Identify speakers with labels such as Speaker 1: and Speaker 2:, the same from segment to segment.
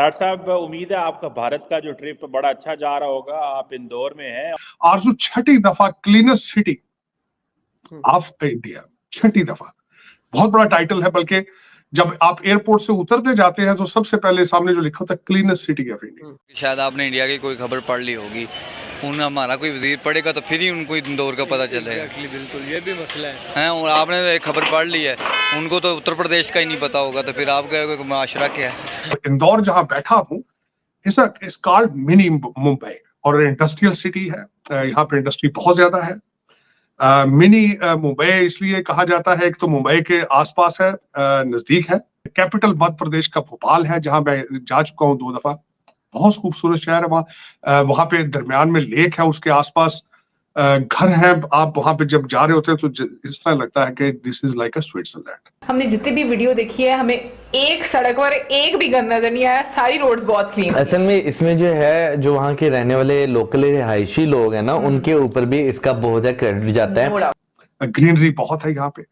Speaker 1: तार साहब, उम्मीद है आपका भारत का जो ट्रिप बड़ा अच्छा जा रहा होगा। आप इंदौर में हैं।
Speaker 2: आरजू छठी दफा क्लीनेस्ट सिटी ऑफ इंडिया, छठी दफा, बहुत बड़ा टाइटल है। बल्कि जब आप एयरपोर्ट से उतरते जाते हैं तो सबसे पहले सामने जो लिखा होता है क्लीनेस्ट सिटी ऑफ इंडिया।
Speaker 3: शायद आपने इंडिया की कोई खबर पढ़ ली होगी, उन हमारा कोई वजीर पढ़ेगा तो फिर ही उनको इंदौर का पता चलेगा।
Speaker 4: बिल्कुल, ये भी मसला है।
Speaker 3: और आपने एक खबर पढ़ ली है, उनको तो उत्तर प्रदेश का ही नहीं पता होगा, तो फिर आपका माशरा क्या है।
Speaker 2: इंदौर जहां बैठा हूँ इस कॉल्ड मिनी मुंबई, और इंडस्ट्रियल सिटी है। यहाँ पे इंडस्ट्री बहुत ज्यादा है। मिनी मुंबई इसलिए कहा जाता है, एक तो मुंबई के आसपास है, नजदीक है। कैपिटल मध्य प्रदेश का भोपाल है, जहां मैं जा चुका हूँ 2 दफा। बहुत खूबसूरत शहर है वहाँ। वहां पे दरमियान में लेक है, उसके आसपास घर है। आप वहां पे जब जा रहे होते हैं तो इस तरह लगता है कि this is like a Switzerland.
Speaker 5: हमने जितनी भी वीडियो देखी है, हमें एक सड़क पर एक भी गंदा नजर नहीं आया। सारी रोड्स बहुत क्लीन। असल
Speaker 6: में इसमें जो है, जो वहाँ के रहने वाले लोकल रिहायशी लोग हैं ना, उनके ऊपर भी इसका बहुत ज्यादा क्रेडिट जाता है।
Speaker 2: ग्रीनरी बहुत है यहाँ पे।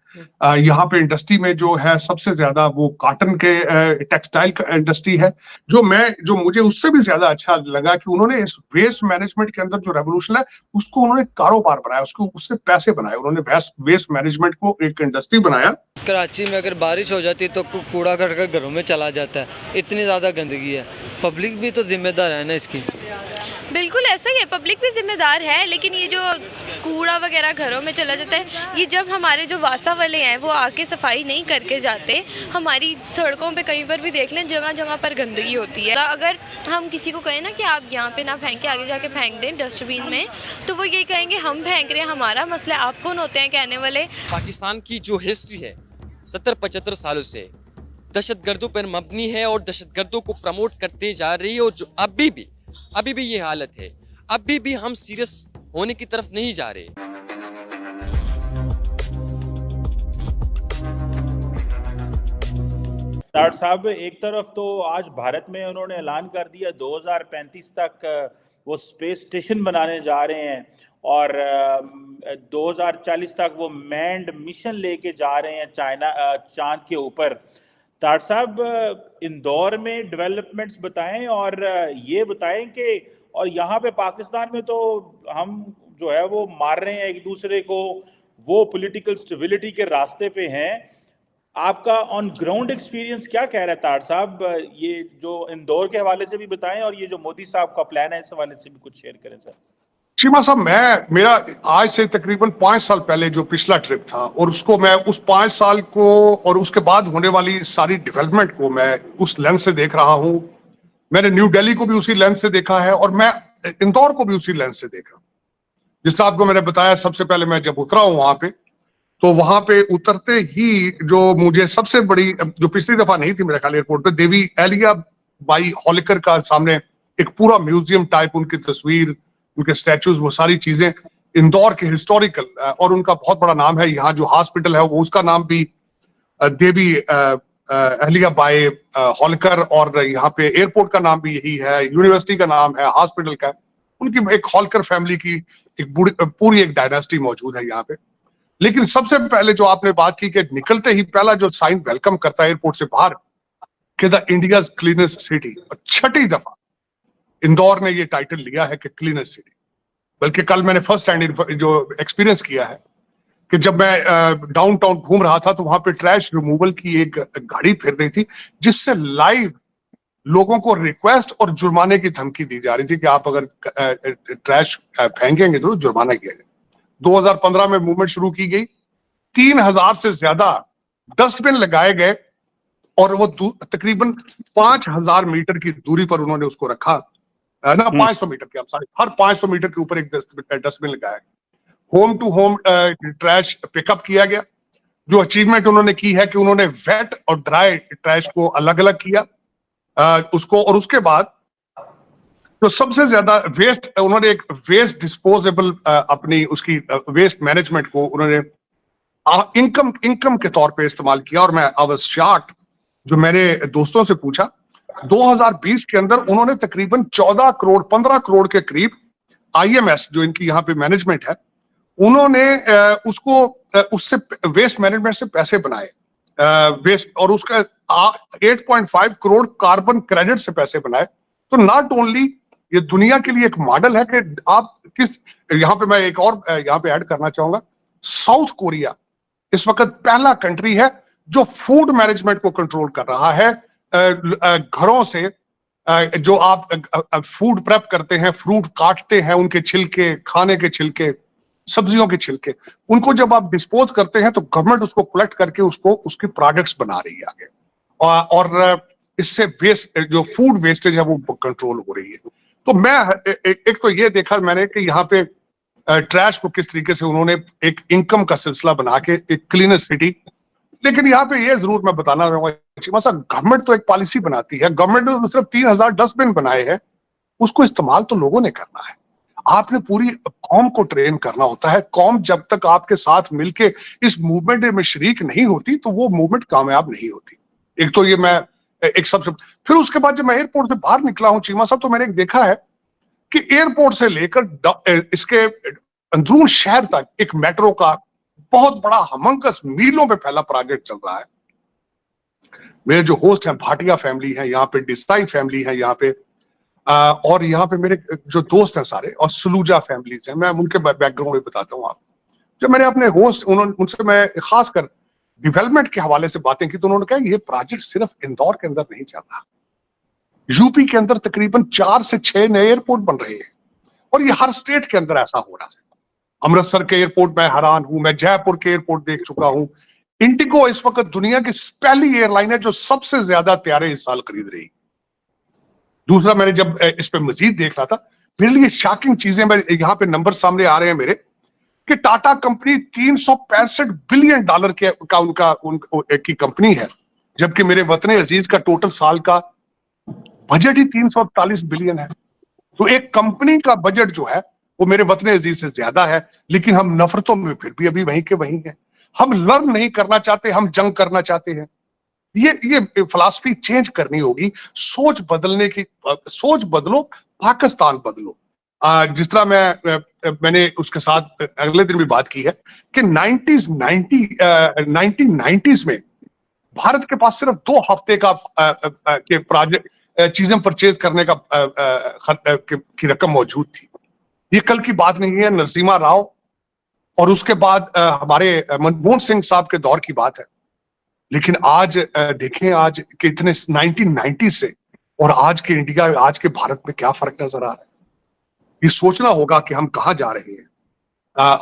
Speaker 2: यहाँ पे इंडस्ट्री में जो है सबसे ज्यादा वो कॉटन के टेक्सटाइल का इंडस्ट्री है। जो मुझे उससे भी ज्यादा अच्छा लगा कि उन्होंने इस वेस्ट मैनेजमेंट के अंदर जो रेवोल्यूशन है उसको उन्होंने कारोबार बनाया, उससे पैसे बनाए। उन्होंने वेस्ट मैनेजमेंट को एक इंडस्ट्री बनाया।
Speaker 4: कराची में अगर बारिश हो जाती है तो कूड़ा करकर घरों में चला जाता है, इतनी ज्यादा गंदगी है। पब्लिक भी तो जिम्मेदार है ना इसकी।
Speaker 7: बिल्कुल ऐसा ही है, पब्लिक भी जिम्मेदार है, लेकिन ये जो कूड़ा वगैरह घरों में चला जाता है, ये जब हमारे जो वासा वाले हैं वो आके सफाई नहीं करके जाते। हमारी सड़कों पे कहीं पर भी देख लें, जगह जगह पर गंदगी होती है। अगर हम किसी को कहें ना कि आप यहाँ पे ना फेंके, आगे जाके फेंक दें डस्टबिन में, तो वो यही कहेंगे हम फेंक रहे हैं, हमारा मसला। आप कौन होते हैं कहने वाले।
Speaker 8: पाकिस्तान की जो हिस्ट्री है 70-75 सालों से दहशतगर्दों पर मबनी है और दहशतगर्दों को प्रमोट करते जा रही है। और जो अभी भी ये हालत है, अभी भी हम सीरियस होने की तरफ नहीं जा रहे।
Speaker 1: तार साहब, एक तरफ तो आज भारत में उन्होंने ऐलान कर दिया 2035 तक वो स्पेस स्टेशन बनाने जा रहे हैं, और 2040 तक वो मैन्ड मिशन लेके जा रहे हैं चांद के ऊपर। तार साहब, इंदौर में डेवलपमेंट्स बताएं, और ये बताएं कि और यहाँ पे पाकिस्तान में तो हम जो है वो मार रहे हैं एक दूसरे को, वो पॉलिटिकल स्टेबिलिटी के रास्ते पे हैं। आपका ऑन ग्राउंड एक्सपीरियंस क्या कह रहा है तार साहब? ये जो इंदौर के हवाले से भी बताएं, और ये जो मोदी साहब का प्लान है इस हवाले से भी कुछ शेयर करें सर।
Speaker 2: चीमा साहब, मेरा आज से तकरीबन 5 साल पहले जो पिछला ट्रिप था, और उसको मैं उस 5 साल को और उसके बाद होने वाली सारी डेवलपमेंट को मैं उस लेंस से देख रहा हूँ। मैंने न्यू दिल्ली को भी उसी लेंस से देखा है, और मैं इंदौर को भी उसी लेंस से देखा। जिस तरह आपको मैंने बताया, सबसे पहले मैं जब उतरा हूँ वहां पे, तो वहां पे उतरते ही जो मुझे सबसे बड़ी, जो पिछली दफा नहीं थी मेरे ख्याल एयरपोर्ट पे, देवी अहल्या बाई होलकर का सामने एक पूरा म्यूजियम टाइप, उनकी तस्वीर, उनके स्टैचूज, वो सारी चीजें इंदौर के हिस्टोरिकल, और उनका बहुत बड़ा नाम है। यहाँ जो हॉस्पिटल है वो उसका नाम भी देवी अहल्या बाई होलकर, और यहाँ पे एयरपोर्ट का नाम भी यही है, यूनिवर्सिटी का नाम है, हॉस्पिटल का। उनकी एक होलकर फैमिली की एक पूरी एक डायनेस्टी मौजूद है यहाँ पे। लेकिन सबसे पहले जो आपने बात की कि निकलते ही पहला जो साइन वेलकम करता है एयरपोर्ट से बाहर कि द इंडियाज क्लीनेस्ट सिटी, छठी दफा इंदौर ने ये टाइटल लिया है कि क्लीनेस्ट सिटी। बल्कि कल मैंने फर्स्ट हैंड जो एक्सपीरियंस किया है कि जब मैं डाउनटाउन घूम रहा था तो वहां पे ट्रैश रिमूवल की एक गाड़ी फिर रही थी, जिससे लाइव लोगों को रिक्वेस्ट और जुर्माने की धमकी दी जा रही थी कि आप अगर ट्रैश फेंकेंगे तो जुर्माना किया जाए। 2015 में मूवमेंट शुरू की गई, 3000 से ज्यादा डस्टबिन लगाए गए, और वो तकरीबन 5000 मीटर की दूरी पर उन्होंने उसको रखा ना, 500 मीटर के, हर 500 मीटर के ऊपर एक डस्टबिन लगाया। Home to home trash pickup किया गया। जो अचीवमेंट उन्होंने की है कि उन्होंने वेट और ड्राई ट्रैश को अलग अलग किया उसको, और उसके बाद तो सबसे ज्यादा वेस्ट, उन्होंने एक वेस्ट डिस्पोजेबल अपनी उसकी वेस्ट मैनेजमेंट को उन्होंने इनकम के तौर पे इस्तेमाल किया। और मैं आई वाज शॉक्ड, जो मैंने दोस्तों से पूछा, 2020 के अंदर उन्होंने तकरीबन 14 करोड़ 15 करोड़ के करीब IMS जो इनकी यहाँ पे मैनेजमेंट है, उन्होंने उसको उससे वेस्ट मैनेजमेंट से पैसे बनाए। वेस्ट, और उसका 8.5 करोड़ कार्बन क्रेडिट से पैसे बनाए। तो नॉट ओनली ये दुनिया के लिए एक मॉडल है कि आप किस, यहाँ पे मैं एक और यहाँ पे ऐड करना चाहूंगा, साउथ कोरिया इस वक्त पहला कंट्री है जो फूड मैनेजमेंट को कंट्रोल कर रहा है। घरों से जो आप फूड प्रेप करते हैं, फ्रूट काटते हैं, उनके छिलके, खाने के छिलके, सब्जियों के छिलके, उनको जब आप डिस्पोज करते हैं तो गवर्नमेंट उसको कलेक्ट करके उसको उसके प्रोडक्ट्स बना रही है आगे, और इससे वेस्ट, जो फूड वेस्टेज है वो कंट्रोल हो रही है। तो मैं एक तो ये देखा मैंने कि यहाँ पे ट्रैश को किस तरीके से उन्होंने एक इनकम का सिलसिला बना के एक क्लीनर सिटी, लेकिन यहाँ पे ये जरूर मैं बताना चाहूंगा, गवर्नमेंट तो एक पॉलिसी बनाती है, गवर्नमेंट ने सिर्फ 3000 डस्टबिन बनाए हैं, उसको इस्तेमाल तो लोगों ने करना है। आपने पूरी कौम को ट्रेन करना होता है। कौम जब तक आपके साथ मिलके इस मूवमेंट में शरीक नहीं होती तो वो मूवमेंट कामयाब नहीं होती। एक तो ये मैं एक सबसे, फिर उसके बाद जब मैं एयरपोर्ट से बाहर निकला हूं चीमा साहब, तो मैंने देखा है कि एयरपोर्ट से लेकर इसके अंदरून शहर तक एक मेट्रो का बहुत बड़ा हमंकस मीलों पे फैला प्रोजेक्ट चल रहा है। मेरे जो होस्ट हैं भाटिया फैमिली है यहाँ पे, डिसाई फैमिली है यहाँ पे, और यहाँ पे मेरे जो दोस्त हैं सारे, और सलूजा फैमिलीज हैं, मैं उनके बैकग्राउंड भी बताता हूँ आप। जब मैंने अपने होस्ट उनसे मैं खासकर डेवलपमेंट के हवाले से बातें की तो उन्होंने कहा ये प्रोजेक्ट सिर्फ इंदौर के अंदर नहीं चल रहा, यूपी के अंदर तकरीबन 4 से 6 नए एयरपोर्ट बन रहे हैं, और ये हर स्टेट के अंदर ऐसा हो रहा है। अमृतसर के एयरपोर्ट में हैरान हूं, मैं जयपुर के एयरपोर्ट देख चुका हूं। इंडिगो इस वक्त दुनिया की पहली एयरलाइन है जो सबसे ज्यादा तैयारे इस साल खरीद रही। दूसरा, मैंने जब इस पे मजीद देख रहा था, मेरे लिए शॉकिंग चीजें, मैं यहाँ पे नंबर सामने आ रहे हैं मेरे, कि टाटा कंपनी 365 बिलियन डॉलर की कंपनी है, जबकि मेरे वतन अजीज का टोटल साल का बजट ही 340 बिलियन है। तो एक कंपनी का बजट जो है वो मेरे वतन अजीज से ज्यादा है, लेकिन हम नफरतों में फिर भी अभी वहीं के वहीं हैं। हम लर्न नहीं करना चाहते, हम जंग करना चाहते हैं। ये फिलॉसफी चेंज करनी होगी, सोच बदलने की, सोच बदलो, पाकिस्तान बदलो। जिस तरह मैंने उसके साथ अगले दिन भी बात की है कि 1990s में भारत के पास सिर्फ 2 हफ्ते का के प्रोजेक्ट चीजें परचेज करने का की रकम मौजूद थी। ये कल की बात नहीं है, नरसिम्हा राव और उसके बाद हमारे मनमोहन सिंह साहब के दौर की बात है। लेकिन आज देखें, आज के इतने 1990 से और आज के इंडिया, आज के भारत में क्या फर्क नजर आ रहा है। ये सोचना होगा कि हम कहाँ जा रहे हैं,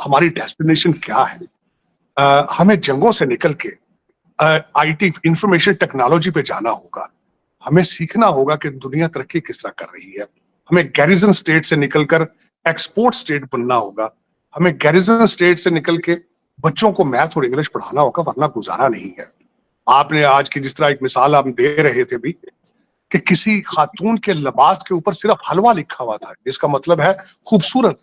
Speaker 2: हमारी डेस्टिनेशन क्या है। हमें जंगों से निकल के आईटी, इंफॉर्मेशन टेक्नोलॉजी पे जाना होगा। हमें सीखना होगा कि दुनिया तरक्की किस तरह कर रही है। हमें गैरिजन स्टेट से निकलकर एक्सपोर्ट स्टेट बनना होगा। हमें गैरिजन स्टेट से निकल के बच्चों को मैथ और इंग्लिश पढ़ाना होगा, वरना गुजारा नहीं है। आपने आज की जिस तरह एक मिसाल आप दे रहे थे भी कि किसी खातून के लिबास के ऊपर सिर्फ हलवा लिखा हुआ था, जिसका मतलब है खूबसूरत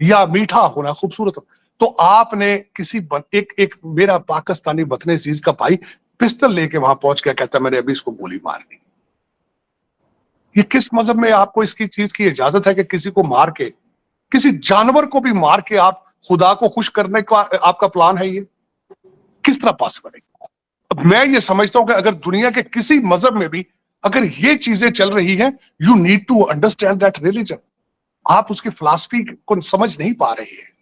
Speaker 2: या मीठा होना, खूबसूरत। तो आपने किसी एक मेरा पाकिस्तानी वतन अजीज का भाई पिस्तल लेके वहां पहुंच गया, कहता मैंने अभी इसको गोली मारनी। ये किस मजहब में आपको इसकी चीज की इजाजत है कि किसी को मार के, किसी जानवर को भी मार के आप खुदा को खुश करने का आपका प्लान है? ये किस तरह पॉसिबल है? अब मैं ये समझता हूं कि अगर दुनिया के किसी मजहब में भी अगर ये चीजें चल रही हैं, you need to understand that religion. आप उसकी फिलॉसफी को समझ नहीं पा रहे हैं।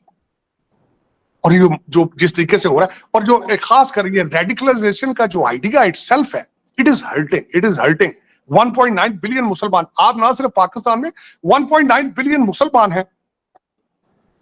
Speaker 2: और ये जो जिस तरीके से हो रहा है, और जो खास कर ये रेडिकलाइजेशन का जो आइडिया इटसेल्फ है, इट इज हर्टिंग 1.9 बिलियन मुसलमान, आप ना सिर्फ पाकिस्तान में 1.9 बिलियन मुसलमान हैं।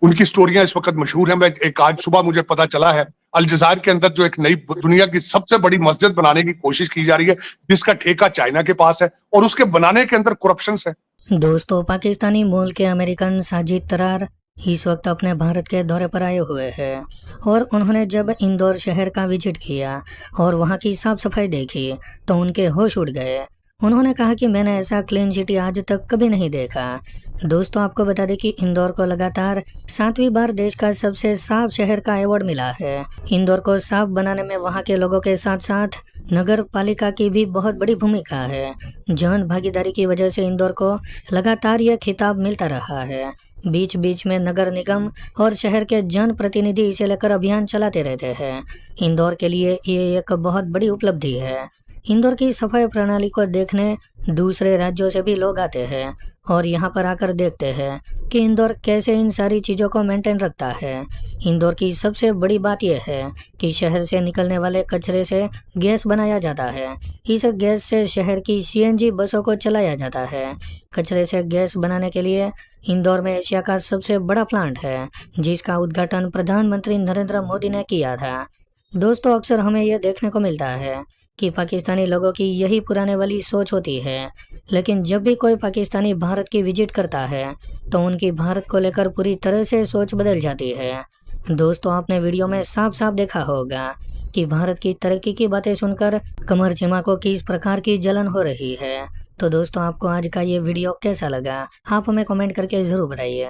Speaker 2: उनकी स्टोरियां इस वक्त मशहूर हैं। मैं एक आज सुबह मुझे पता चला है अलजायर के अंदर जो एक नई दुनिया की सबसे बड़ी मस्जिद बनाने की कोशिश की जा रही है, जिसका ठेका चाइना के पास है, और उसके बनाने के अंदर करप्शन है।
Speaker 9: दोस्तों, पाकिस्तानी मूल के अमेरिकन साजिद तरार इस वक्त अपने भारत के दौरे पर आए हुए हैं, और उन्होंने जब इंदौर शहर का विजिट किया और वहां की साफ सफाई देखी तो उनके होश उड़ गए। उन्होंने कहा कि मैंने ऐसा क्लीन सिटी आज तक कभी नहीं देखा। दोस्तों, आपको बता दें कि इंदौर को लगातार 7वीं बार देश का सबसे साफ शहर का अवार्ड मिला है। इंदौर को साफ बनाने में वहां के लोगों के साथ साथ नगर पालिका की भी बहुत बड़ी भूमिका है। जन भागीदारी की वजह से इंदौर को लगातार यह खिताब मिलता रहा है। बीच बीच में नगर निगम और शहर के जनप्रतिनिधि इसे लेकर अभियान चलाते रहते हैं। इंदौर के लिए ये एक बहुत बड़ी उपलब्धि है। इंदौर की सफाई प्रणाली को देखने दूसरे राज्यों से भी लोग आते हैं और यहाँ पर आकर देखते हैं कि इंदौर कैसे इन सारी चीज़ों को मेंटेन रखता है। इंदौर की सबसे बड़ी बात यह है कि शहर से निकलने वाले कचरे से गैस बनाया जाता है। इस गैस से शहर की CNG बसों को चलाया जाता है। कचरे से गैस बनाने के लिए इंदौर में एशिया का सबसे बड़ा प्लांट है, जिसका उद्घाटन प्रधानमंत्री नरेंद्र मोदी ने किया था। दोस्तों, अक्सर हमें यह देखने को मिलता है कि पाकिस्तानी लोगों की यही पुराने वाली सोच होती है, लेकिन जब भी कोई पाकिस्तानी भारत की विजिट करता है तो उनकी भारत को लेकर पूरी तरह से सोच बदल जाती है। दोस्तों, आपने वीडियो में साफ साफ देखा होगा कि भारत की तरक्की की बातें सुनकर कमर चिमा को किस प्रकार की जलन हो रही है। तो दोस्तों, आपको आज का ये वीडियो कैसा लगा, आप हमें कमेंट करके ज़रूर बताइए।